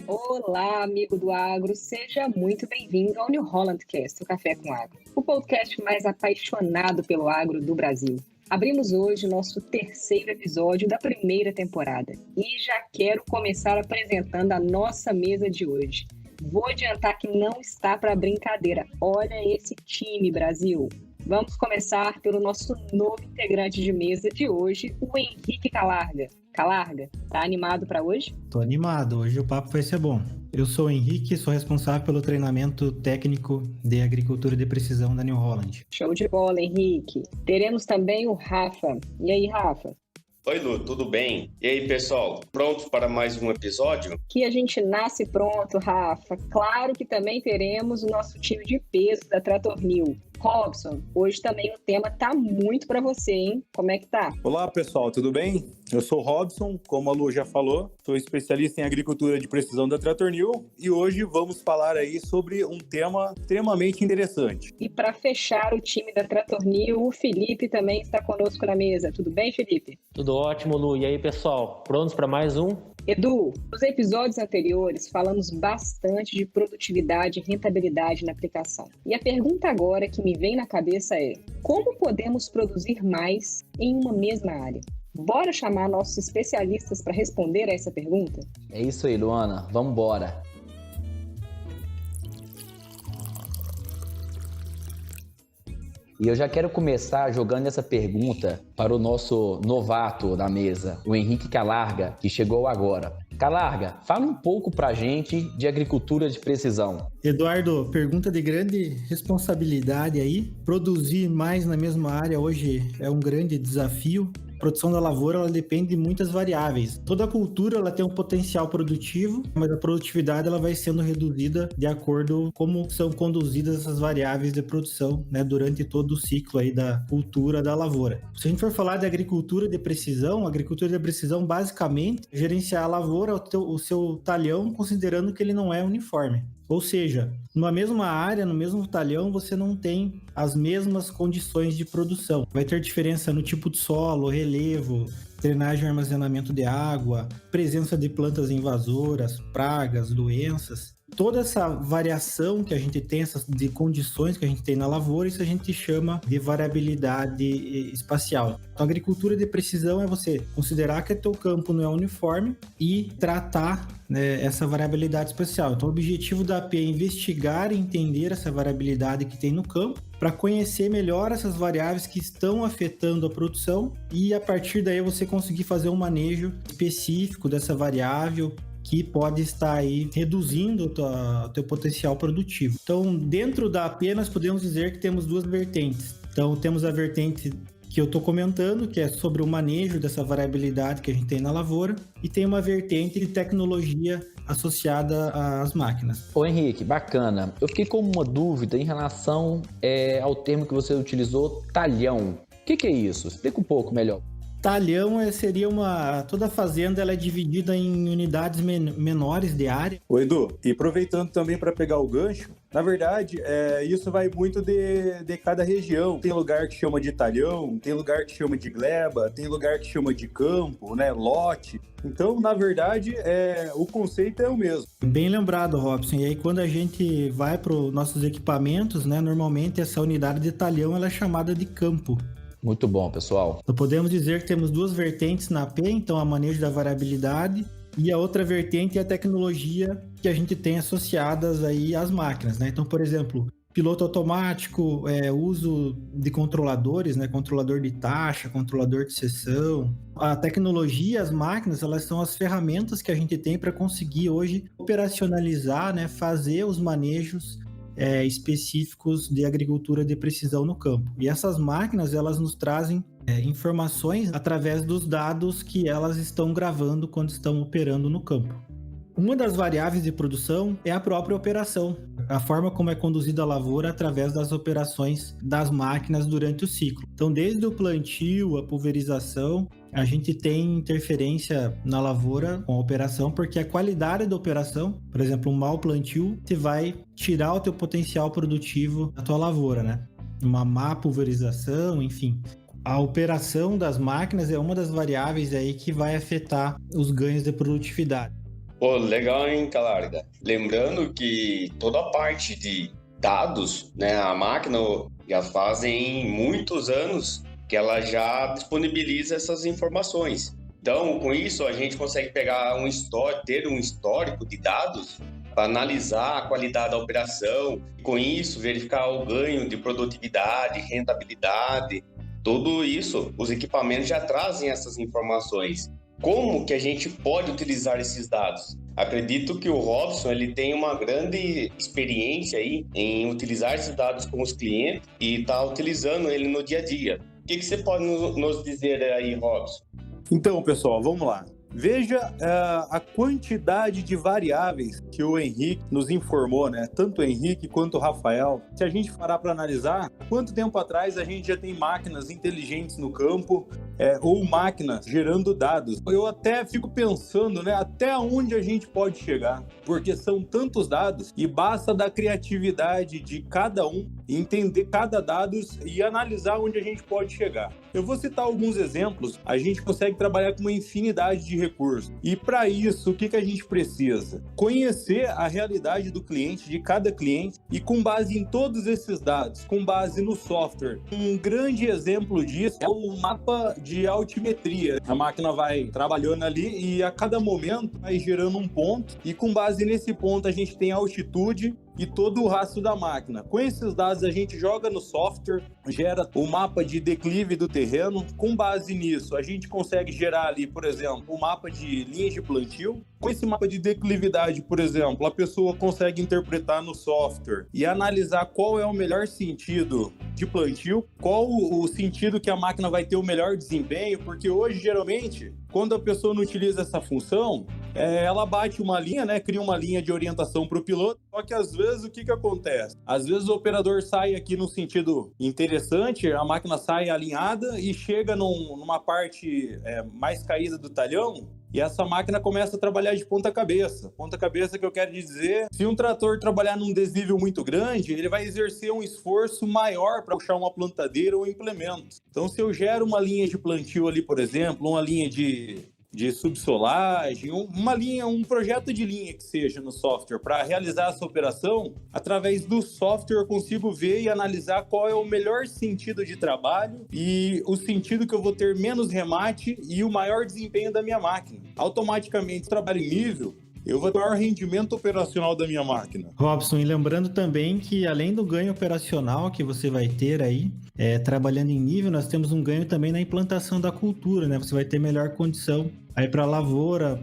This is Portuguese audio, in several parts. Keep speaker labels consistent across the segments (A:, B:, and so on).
A: Olá, amigo do agro, seja muito bem-vindo ao New Holland Cast, o Café com Agro, o podcast mais apaixonado pelo agro do Brasil. Abrimos hoje o nosso terceiro episódio da primeira temporada e já quero começar apresentando a nossa mesa de hoje. Vou adiantar que não está para brincadeira, olha esse time, Brasil! Vamos começar pelo nosso novo integrante de mesa de hoje, o Henrique Calarga. Calarga, tá animado para hoje?
B: Tô animado, hoje o papo vai ser bom. Eu sou o Henrique, sou responsável pelo treinamento técnico de agricultura de precisão da New Holland.
A: Show de bola, Henrique. Teremos também o Rafa. E aí, Rafa?
C: Oi, Lu, tudo bem? E aí, pessoal, prontos para mais um episódio?
A: Que a gente nasce pronto, Rafa. Claro que também teremos o nosso time de peso da Trator New. Robson, hoje também o tema tá muito para você, hein? Como é que tá?
D: Olá, pessoal, tudo bem? Eu sou o Robson, como a Lu já falou, sou especialista em agricultura de precisão da Trator New e hoje vamos falar aí sobre um tema extremamente interessante.
A: E para fechar o time da Trator New, o Felipe também está conosco na mesa. Tudo bem, Felipe?
E: Tudo ótimo, Lu. E aí, pessoal, prontos para mais um?
A: Edu, nos episódios anteriores falamos bastante de produtividade e rentabilidade na aplicação. E a pergunta agora que me vem na cabeça é: como podemos produzir mais em uma mesma área? Bora chamar nossos especialistas para responder a essa pergunta?
F: É isso aí, Luana. Vamos embora. E eu já quero começar jogando essa pergunta para o nosso novato da mesa, o Henrique Calarga, que chegou agora. Calarga, fala um pouco pra gente de agricultura de precisão.
B: Eduardo, pergunta de grande responsabilidade aí. Produzir mais na mesma área hoje é um grande desafio. A produção da lavoura ela depende de muitas variáveis. Toda cultura ela tem um potencial produtivo, mas a produtividade ela vai sendo reduzida de acordo com como são conduzidas essas variáveis de produção, né, durante todo o ciclo aí da cultura da lavoura. Se a gente for falar de agricultura de precisão, basicamente é gerenciar a lavoura, o seu talhão, considerando que ele não é uniforme. Ou seja, numa mesma área, no mesmo talhão, você não tem as mesmas condições de produção. Vai ter diferença no tipo de solo, relevo, drenagem e armazenamento de água, presença de plantas invasoras, pragas, doenças. Toda essa variação que a gente tem, essas de condições que a gente tem na lavoura, isso a gente chama de variabilidade espacial. Então, a agricultura de precisão é você considerar que o teu campo não é uniforme e tratar, né, essa variabilidade espacial. Então, o objetivo da AP é investigar e entender essa variabilidade que tem no campo para conhecer melhor essas variáveis que estão afetando a produção e, a partir daí, você conseguir fazer um manejo específico dessa variável que pode estar aí reduzindo o teu potencial produtivo. Então, dentro da AP, nós podemos dizer que temos duas vertentes. Então, temos a vertente que eu estou comentando, que é sobre o manejo dessa variabilidade que a gente tem na lavoura, e tem uma vertente de tecnologia associada às máquinas.
F: Ô Henrique, bacana. Eu fiquei com uma dúvida em relação ao termo que você utilizou, talhão. O que é isso? Explica um pouco melhor.
B: Talhão seria toda fazenda ela é dividida em unidades menores de área.
D: Ô Edu, e aproveitando também para pegar o gancho, na verdade, isso vai muito de cada região. Tem lugar que chama de talhão, tem lugar que chama de gleba, tem lugar que chama de campo, né, lote. Então, na verdade, o conceito é o mesmo.
B: Bem lembrado, Robson. E aí, quando a gente vai para os nossos equipamentos, né, normalmente essa unidade de talhão ela é chamada de campo.
F: Muito bom, pessoal.
B: Então, podemos dizer que temos duas vertentes na AP, então a manejo da variabilidade e a outra vertente é a tecnologia que a gente tem associadas aí às máquinas, né? Então, por exemplo, piloto automático, uso de controladores, né? Controlador de taxa, controlador de seção. A tecnologia, as máquinas, elas são as ferramentas que a gente tem para conseguir hoje operacionalizar, né? Fazer os manejos específicos de agricultura de precisão no campo. E essas máquinas, elas nos trazem informações através dos dados que elas estão gravando quando estão operando no campo. Uma das variáveis de produção é a própria operação, a forma como é conduzida a lavoura através das operações das máquinas durante o ciclo. Então, desde o plantio, a pulverização, a gente tem interferência na lavoura com a operação, porque a qualidade da operação, por exemplo, um mau plantio, você vai tirar o teu potencial produtivo da tua lavoura, né? Uma má pulverização, enfim. A operação das máquinas é uma das variáveis aí que vai afetar os ganhos de produtividade.
C: Pô, legal, hein, Calarga? Lembrando que toda a parte de dados, né, a máquina já fazem muitos anos que ela já disponibiliza essas informações. Então, com isso, a gente consegue pegar ter um histórico de dados para analisar a qualidade da operação, e com isso, verificar o ganho de produtividade, rentabilidade, tudo isso, os equipamentos já trazem essas informações. Como que a gente pode utilizar esses dados? Acredito que o Robson ele tem uma grande experiência aí em utilizar esses dados com os clientes e está utilizando ele no dia a dia. O que você pode nos dizer aí, Robson?
D: Então, pessoal, vamos lá. Veja a quantidade de variáveis que o Henrique nos informou, né? Tanto o Henrique quanto o Rafael. Se a gente parar para analisar, quanto tempo atrás a gente já tem máquinas inteligentes no campo ou máquinas gerando dados. Eu até fico pensando, né? Até onde a gente pode chegar, porque são tantos dados e basta da criatividade de cada um, entender cada dado e analisar onde a gente pode chegar. Eu vou citar alguns exemplos. A gente consegue trabalhar com uma infinidade de recursos. E para isso, o que a gente precisa? Conhecer a realidade do cliente, de cada cliente, e com base em todos esses dados, com base no software. Um grande exemplo disso é o mapa de altimetria. A máquina vai trabalhando ali e a cada momento vai gerando um ponto, e com base nesse ponto a gente tem a altitude e todo o rastro da máquina. Com esses dados a gente joga no software, gera o mapa de declive do terreno. Com base nisso, a gente consegue gerar ali, por exemplo, o mapa de linhas de plantio. Com esse mapa de declividade, por exemplo, a pessoa consegue interpretar no software e analisar qual é o melhor sentido de plantio, qual o sentido que a máquina vai ter o melhor desempenho, porque hoje, geralmente, quando a pessoa não utiliza essa função, ela bate uma linha, né, cria uma linha de orientação para o piloto, só que às vezes o que acontece? Às vezes o operador sai aqui no sentido interessante, a máquina sai alinhada e chega numa parte mais caída do talhão, e essa máquina começa a trabalhar de ponta cabeça. Ponta cabeça que eu quero dizer, se um trator trabalhar num desnível muito grande, ele vai exercer um esforço maior para puxar uma plantadeira ou implementos. Então, se eu gero uma linha de plantio ali, por exemplo, uma linha de subsolagem, um projeto de linha que seja no software para realizar essa operação, através do software eu consigo ver e analisar qual é o melhor sentido de trabalho e o sentido que eu vou ter menos remate e o maior desempenho da minha máquina. Automaticamente, trabalho em nível, eu vou ter o maior rendimento operacional da minha máquina.
B: Robson, e lembrando também que além do ganho operacional que você vai ter aí, trabalhando em nível, nós temos um ganho também na implantação da cultura, né? Você vai ter melhor condição aí para a lavoura,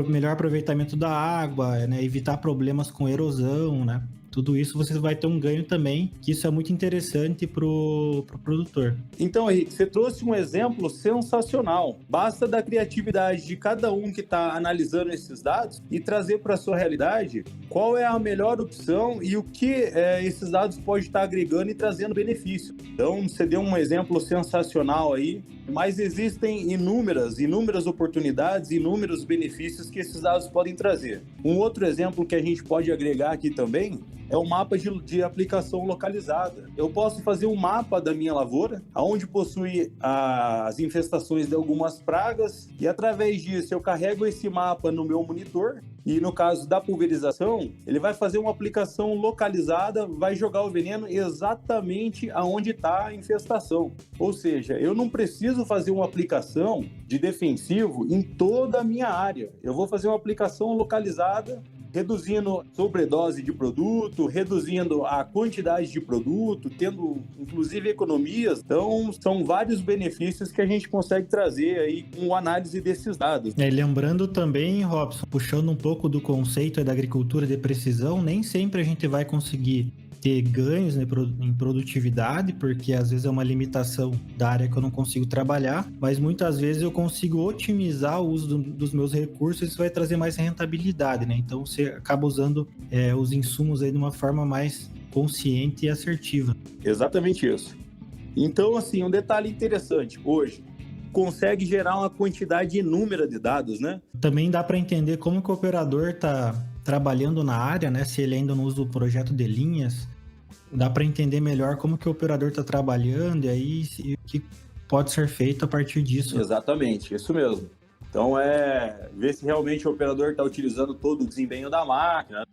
B: melhor aproveitamento da água, né? Evitar problemas com erosão, né? Tudo isso você vai ter um ganho também, que isso é muito interessante pro produtor.
D: Então, Henrique, você trouxe um exemplo sensacional. Basta da criatividade de cada um que está analisando esses dados e trazer para a sua realidade qual é a melhor opção e o que esses dados podem estar agregando e trazendo benefício. Então, você deu um exemplo sensacional aí, mas existem inúmeras oportunidades, inúmeros benefícios que esses dados podem trazer. Um outro exemplo que a gente pode agregar aqui também é o mapa de aplicação localizada. Eu posso fazer um mapa da minha lavoura, onde possui as infestações de algumas pragas, e através disso eu carrego esse mapa no meu monitor, e no caso da pulverização, ele vai fazer uma aplicação localizada, vai jogar o veneno exatamente aonde está a infestação. Ou seja, eu não preciso fazer uma aplicação de defensivo em toda a minha área. Eu vou fazer uma aplicação localizada, reduzindo sobredose de produto, reduzindo a quantidade de produto, tendo inclusive economias. Então, são vários benefícios que a gente consegue trazer aí com a análise desses dados.
B: Lembrando também, Robson, puxando um pouco do conceito da agricultura de precisão, nem sempre a gente vai conseguir ter ganhos, né, em produtividade, porque às vezes é uma limitação da área que eu não consigo trabalhar, mas muitas vezes eu consigo otimizar o uso dos meus recursos e isso vai trazer mais rentabilidade, né? Então você acaba usando os insumos aí de uma forma mais consciente e assertiva.
D: Exatamente isso. Então, assim, um detalhe interessante, hoje, consegue gerar uma quantidade inúmera de dados, né?
B: Também dá para entender como que o operador está trabalhando na área, né? Se ele ainda não usa o projeto de linhas, dá para entender melhor como que o operador está trabalhando e aí o que pode ser feito a partir disso.
D: Exatamente, isso mesmo. Então, ver se realmente o operador está utilizando todo o desempenho da máquina,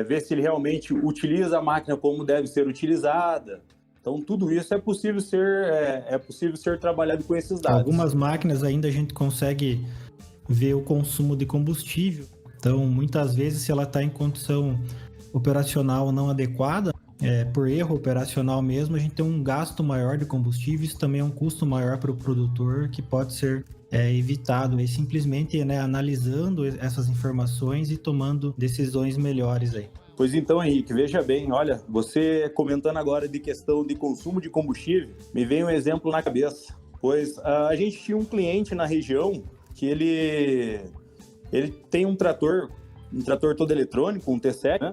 D: ver se ele realmente utiliza a máquina como deve ser utilizada. Então, tudo isso é possível ser trabalhado com esses dados.
B: Algumas máquinas ainda a gente consegue ver o consumo de combustível. Então, muitas vezes, se ela está em condição operacional não adequada, por erro operacional mesmo, a gente tem um gasto maior de combustível. Isso também é um custo maior para o produtor que pode ser evitado, simplesmente analisando essas informações e tomando decisões melhores aí.
D: Pois então, Henrique, veja bem, olha, você comentando agora de questão de consumo de combustível, me vem um exemplo na cabeça, pois a gente tinha um cliente na região que ele tem um trator todo eletrônico, um T7, né?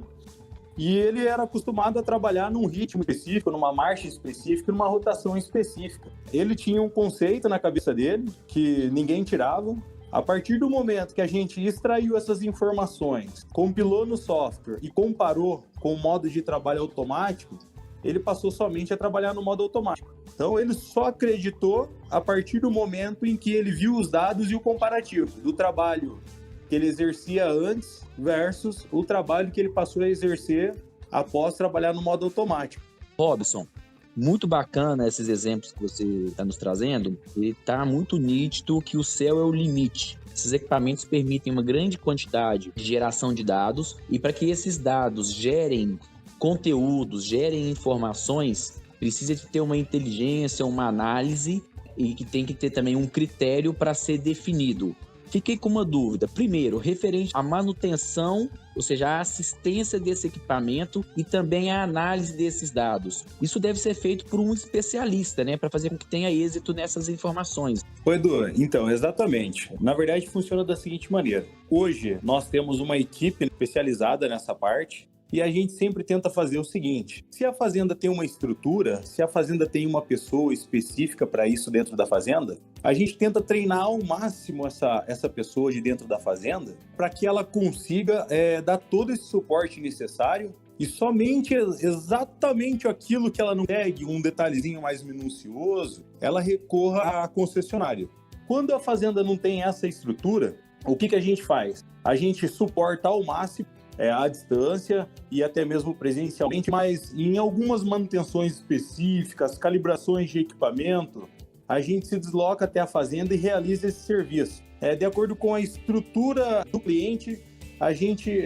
D: E ele era acostumado a trabalhar num ritmo específico, numa marcha específica, numa rotação específica. Ele tinha um conceito na cabeça dele que ninguém tirava. A partir do momento que a gente extraiu essas informações, compilou no software e comparou com o modo de trabalho automático, ele passou somente a trabalhar no modo automático. Então, ele só acreditou a partir do momento em que ele viu os dados e o comparativo do trabalho que ele exercia antes versus o trabalho que ele passou a exercer após trabalhar no modo automático.
F: Robson, muito bacana esses exemplos que você está nos trazendo, e está muito nítido que o céu é o limite. Esses equipamentos permitem uma grande quantidade de geração de dados, e para que esses dados gerem conteúdos, gerem informações, precisa de ter uma inteligência, uma análise, e que tem que ter também um critério para ser definido. Fiquei com uma dúvida. Primeiro, referente à manutenção, ou seja, a assistência desse equipamento e também a análise desses dados. Isso deve ser feito por um especialista, né, para fazer com que tenha êxito nessas informações.
D: Oi, Edu. Então, exatamente. Na verdade, funciona da seguinte maneira. Hoje, nós temos uma equipe especializada nessa parte, e a gente sempre tenta fazer o seguinte: se a fazenda tem uma estrutura, se a fazenda tem uma pessoa específica para isso dentro da fazenda, a gente tenta treinar ao máximo essa pessoa de dentro da fazenda para que ela consiga dar todo esse suporte necessário e somente exatamente aquilo que ela não pegue, um detalhezinho mais minucioso, ela recorra à concessionária. Quando a fazenda não tem essa estrutura, o que a gente faz? A gente suporta ao máximo à distância e até mesmo presencialmente, mas em algumas manutenções específicas, calibrações de equipamento, a gente se desloca até a fazenda e realiza esse serviço. De acordo com a estrutura do cliente, a gente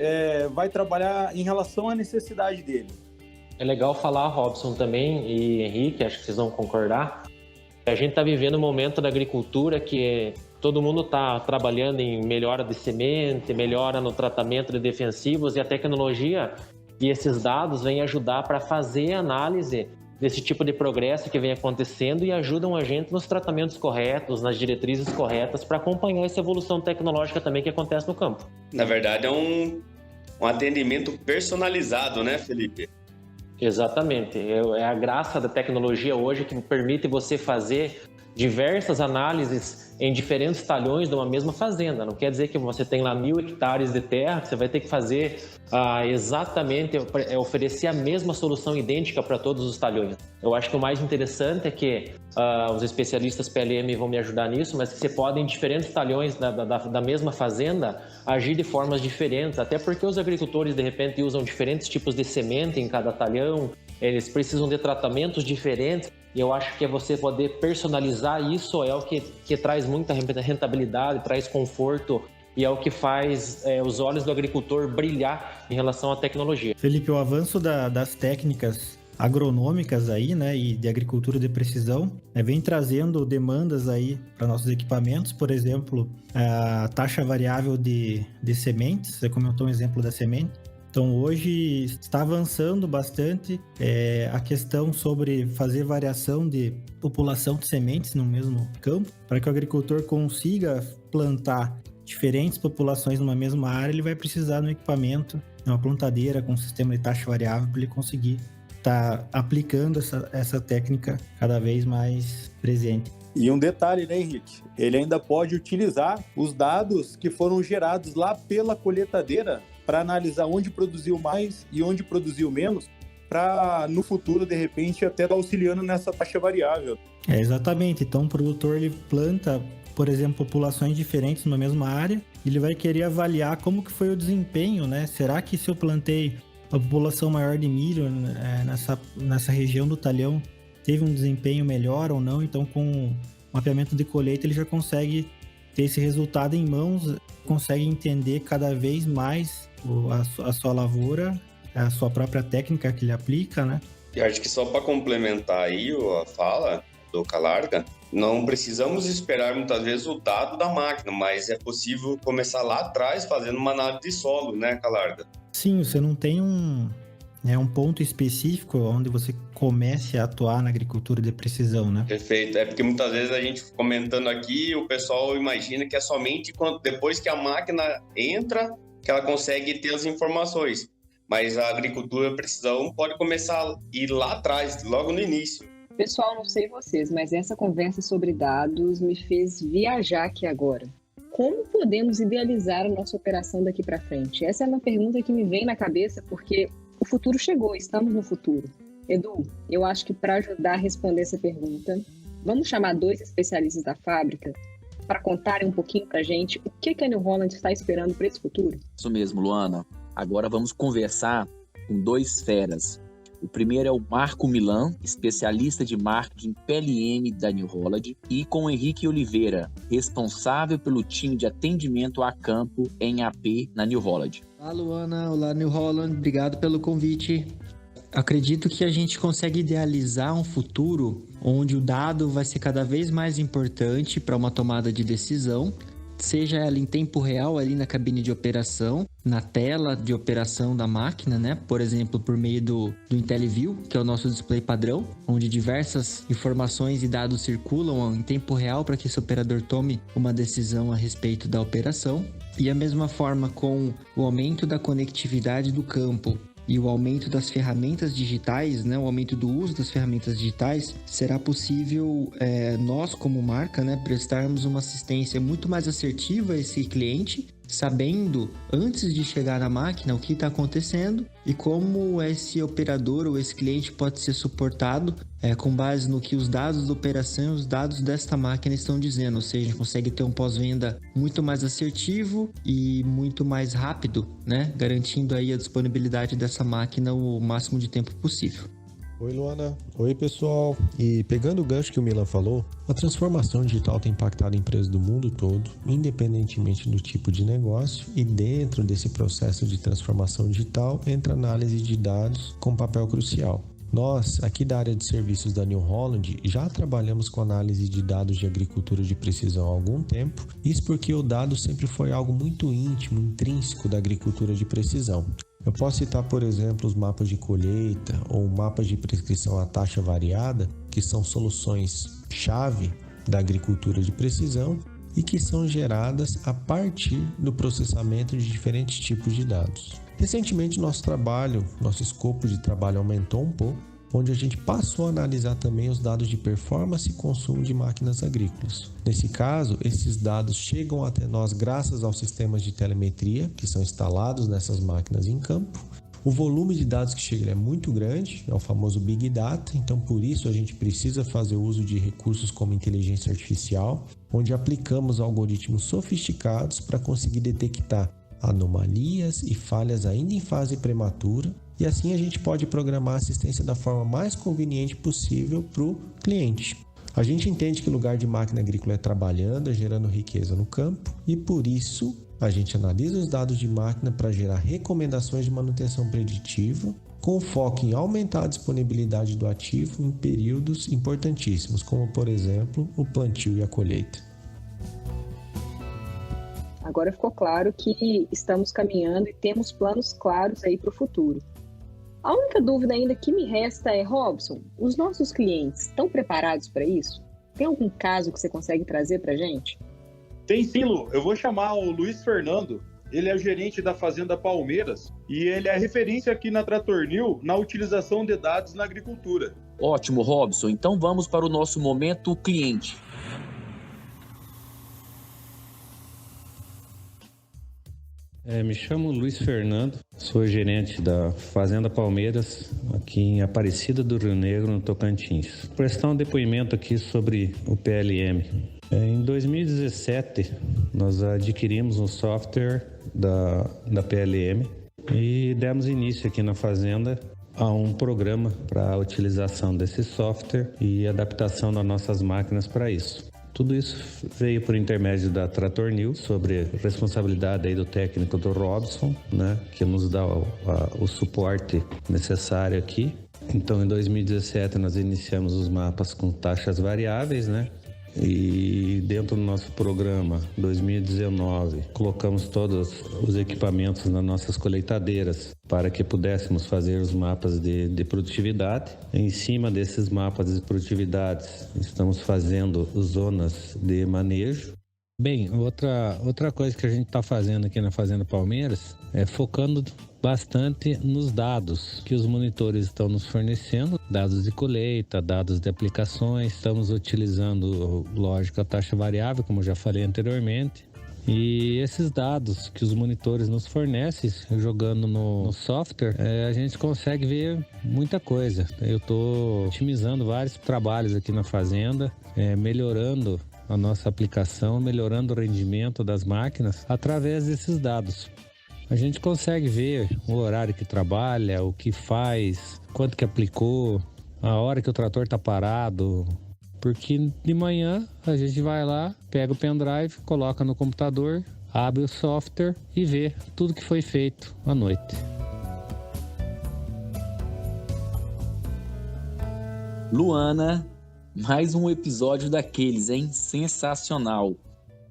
D: vai trabalhar em relação à necessidade dele.
E: É legal falar, Robson, também, e Henrique, acho que vocês vão concordar, a gente está vivendo um momento da agricultura que todo mundo está trabalhando em melhora de semente, melhora no tratamento de defensivos, e a tecnologia e esses dados vêm ajudar para fazer análise desse tipo de progresso que vem acontecendo e ajudam a gente nos tratamentos corretos, nas diretrizes corretas, para acompanhar essa evolução tecnológica também que acontece no campo.
C: Na verdade, é um atendimento personalizado, né, Felipe?
E: Exatamente. É a graça da tecnologia hoje que permite você fazer diversas análises em diferentes talhões de uma mesma fazenda. Não quer dizer que você tem lá 1.000 hectares de terra, que você vai ter que fazer exatamente, oferecer a mesma solução idêntica para todos os talhões. Eu acho que o mais interessante é que os especialistas PLM vão me ajudar nisso, mas que você pode, em diferentes talhões da mesma fazenda, agir de formas diferentes, até porque os agricultores, de repente, usam diferentes tipos de semente em cada talhão, eles precisam de tratamentos diferentes. E eu acho que você poder personalizar isso é o que traz muita rentabilidade, traz conforto e é o que faz os olhos do agricultor brilhar em relação à tecnologia.
B: Felipe, o avanço das técnicas agronômicas aí, né, e de agricultura de precisão, vem trazendo demandas aí para nossos equipamentos. Por exemplo, a taxa variável de sementes. Você comentou um exemplo da semente. Então, hoje está avançando bastante a questão sobre fazer variação de população de sementes no mesmo campo, para que o agricultor consiga plantar diferentes populações numa mesma área. Ele vai precisar de um equipamento, uma plantadeira com um sistema de taxa variável, para ele conseguir estar aplicando essa técnica cada vez mais presente.
D: E um detalhe, né, Henrique? Ele ainda pode utilizar os dados que foram gerados lá pela colheitadeira para analisar onde produziu mais e onde produziu menos, para no futuro, de repente, até estar auxiliando nessa taxa variável.
B: Exatamente. Então, o produtor ele planta por exemplo, populações diferentes numa mesma área, ele vai querer avaliar como que foi o desempenho, né? Será que se eu plantei uma população maior de milho nessa região do talhão, teve um desempenho melhor ou não? Então, com o mapeamento de colheita, ele já consegue ter esse resultado em mãos, consegue entender cada vez mais a sua lavoura, a sua própria técnica que ele aplica, né?
C: E acho que só para complementar aí a fala do Calarga, não precisamos esperar muitas vezes o dado da máquina, mas é possível começar lá atrás fazendo uma análise de solo, né, Calarga?
B: Sim, você não tem um ponto específico onde você comece a atuar na agricultura de precisão, né?
C: Perfeito. É porque muitas vezes a gente comentando aqui, o pessoal imagina que é somente depois que a máquina entra que ela consegue ter as informações. Mas a agricultura de precisão pode começar a ir lá atrás, logo no início.
A: Pessoal, não sei vocês, mas essa conversa sobre dados me fez viajar aqui agora. Como podemos idealizar a nossa operação daqui para frente? Essa é uma pergunta que me vem na cabeça porque o futuro chegou, estamos no futuro. Edu, eu acho que para ajudar a responder essa pergunta, vamos chamar 2 especialistas da fábrica para contarem um pouquinho para a gente o que a New Holland está esperando para esse futuro?
G: Isso mesmo, Luana. Agora vamos conversar com 2 feras. O primeiro é o Marco Milan, especialista de marketing PLM da New Holland, e com o Henrique Oliveira, responsável pelo time de atendimento a campo em AP na New Holland.
H: Olá, Luana. Olá, New Holland. Obrigado pelo convite. Acredito que a gente consegue idealizar um futuro onde o dado vai ser cada vez mais importante para uma tomada de decisão, seja ela em tempo real ali na cabine de operação, na tela de operação da máquina, né? Por exemplo, por meio do IntelliView, que é o nosso display padrão, onde diversas informações e dados circulam em tempo real para que esse operador tome uma decisão a respeito da operação. E a mesma forma com o aumento da conectividade do campo e o aumento das ferramentas digitais, né, o aumento do uso das ferramentas digitais, será possível nós, como marca, né, prestarmos uma assistência muito mais assertiva a esse cliente, sabendo, antes de chegar na máquina, o que está acontecendo e como esse operador ou esse cliente pode ser suportado com base no que os dados da operação e os dados desta máquina estão dizendo, ou seja, consegue ter um pós-venda muito mais assertivo e muito mais rápido, né? Garantindo aí a disponibilidade dessa máquina o máximo de tempo possível.
I: Oi, Luana. Oi, pessoal. E pegando o gancho que o Milan falou, a transformação digital tem impactado empresas do mundo todo, independentemente do tipo de negócio, e dentro desse processo de transformação digital entra a análise de dados com papel crucial. Nós, aqui da área de serviços da New Holland, já trabalhamos com análise de dados de agricultura de precisão há algum tempo, isso porque o dado sempre foi algo muito íntimo, intrínseco da agricultura de precisão. Eu posso citar, por exemplo, os mapas de colheita ou mapas de prescrição à taxa variada, que são soluções-chave da agricultura de precisão e que são geradas a partir do processamento de diferentes tipos de dados. Recentemente, nosso escopo de trabalho aumentou um pouco, onde a gente passou a analisar também os dados de performance e consumo de máquinas agrícolas. Nesse caso, esses dados chegam até nós graças aos sistemas de telemetria que são instalados nessas máquinas em campo. O volume de dados que chega é muito grande, é o famoso Big Data, então por isso a gente precisa fazer uso de recursos como inteligência artificial, onde aplicamos algoritmos sofisticados para conseguir detectar anomalias e falhas ainda em fase prematura, e assim a gente pode programar a assistência da forma mais conveniente possível para o cliente. A gente entende que o lugar de máquina agrícola é trabalhando, gerando riqueza no campo, e por isso a gente analisa os dados de máquina para gerar recomendações de manutenção preditiva, com foco em aumentar a disponibilidade do ativo em períodos importantíssimos, como por exemplo o plantio e a colheita.
A: Agora ficou claro que estamos caminhando e temos planos claros aí para o futuro. A única dúvida ainda que me resta é, Robson, os nossos clientes estão preparados para isso? Tem algum caso que você consegue trazer para a gente?
D: Tem sim, Lu. Eu vou chamar o Luiz Fernando. Ele é o gerente da Fazenda Palmeiras e ele é referência aqui na Tratornil na utilização de dados na agricultura.
G: Ótimo, Robson. Então vamos para o nosso momento cliente.
J: Me chamo Luiz Fernando, sou gerente da Fazenda Palmeiras, aqui em Aparecida do Rio Negro, no Tocantins. Vou prestar um depoimento aqui sobre o PLM. Em 2017, nós adquirimos um software da PLM e demos início aqui na fazenda a um programa para a utilização desse software e adaptação das nossas máquinas para isso. Tudo isso veio por intermédio da Trator News, sobre responsabilidade aí do técnico do Robson, né, que nos dá o suporte necessário aqui. Então, em 2017, nós iniciamos os mapas com taxas variáveis, né? E dentro do nosso programa 2019 colocamos todos os equipamentos nas nossas colheitadeiras para que pudéssemos fazer os mapas de produtividade. Em cima desses mapas de produtividade estamos fazendo zonas de manejo. Bem, outra coisa que a gente está fazendo aqui na Fazenda Palmeiras é focando bastante nos dados que os monitores estão nos fornecendo, dados de colheita, dados de aplicações. Estamos utilizando, lógico, a taxa variável, como eu já falei anteriormente. E esses dados que os monitores nos fornecem, jogando no software, a gente consegue ver muita coisa. Eu estou otimizando vários trabalhos aqui na fazenda, melhorando a nossa aplicação, melhorando o rendimento das máquinas através desses dados. A gente consegue ver o horário que trabalha, o que faz, quanto que aplicou, a hora que o trator está parado. Porque de manhã a gente vai lá, pega o pendrive, coloca no computador, abre o software e vê tudo que foi feito à noite.
G: Luana, mais um episódio daqueles, hein? Sensacional.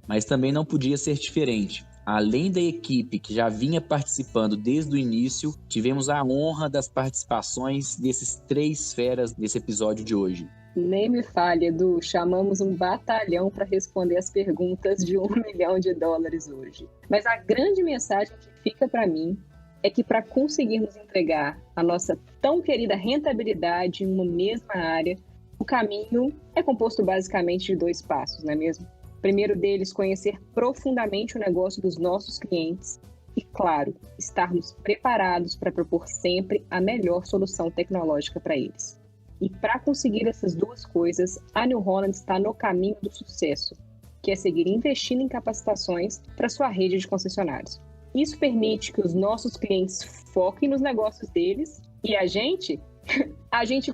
G: Mas também não podia ser diferente. Além da equipe que já vinha participando desde o início, tivemos a honra das participações desses 3 feras nesse episódio de hoje.
A: Nem me fale, Edu, chamamos um batalhão para responder as perguntas de $1 milhão hoje. Mas a grande mensagem que fica para mim é que para conseguirmos entregar a nossa tão querida rentabilidade em uma mesma área, o caminho é composto basicamente de 2 passos, não é mesmo? O primeiro deles, conhecer profundamente o negócio dos nossos clientes e, claro, estarmos preparados para propor sempre a melhor solução tecnológica para eles. E para conseguir essas 2 coisas, a New Holland está no caminho do sucesso, que é seguir investindo em capacitações para sua rede de concessionários. Isso permite que os nossos clientes foquem nos negócios deles e a gente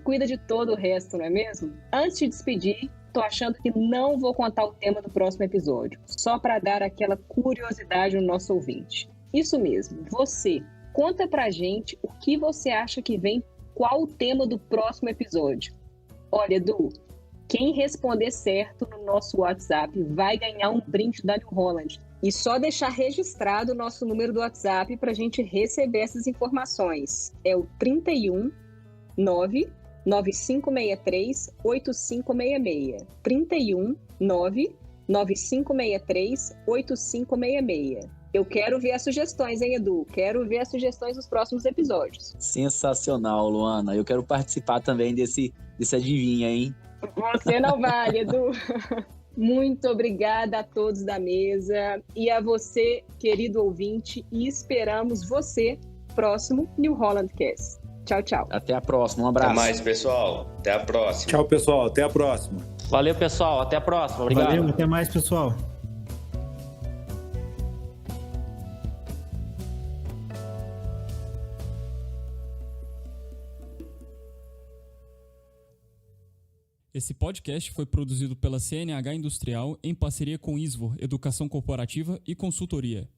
A: cuida de todo o resto, não é mesmo? Antes de despedir, tô achando que não vou contar o tema do próximo episódio, só para dar aquela curiosidade no nosso ouvinte. Isso mesmo, você, conta pra gente o que você acha que vem, qual o tema do próximo episódio. Olha, Edu, quem responder certo no nosso WhatsApp vai ganhar um brinde da New Holland. E só deixar registrado o nosso número do WhatsApp para a gente receber essas informações. É o 31 99563 8566. 31 99563 8566. Eu quero ver as sugestões, hein, Edu? Quero ver as sugestões dos próximos episódios.
G: Sensacional, Luana. Eu quero participar também desse adivinha, hein?
A: Você não vale, Edu. Muito obrigada a todos da mesa e a você, querido ouvinte, e esperamos você próximo New Holland Cast. Tchau, tchau.
G: Até a próxima, um abraço.
C: Até mais, pessoal. Até a próxima.
D: Tchau, pessoal. Até a próxima.
E: Valeu, pessoal. Até a próxima. Obrigado.
B: Valeu, até mais, pessoal.
K: Esse podcast foi produzido pela CNH Industrial em parceria com Isvor, Educação Corporativa e Consultoria.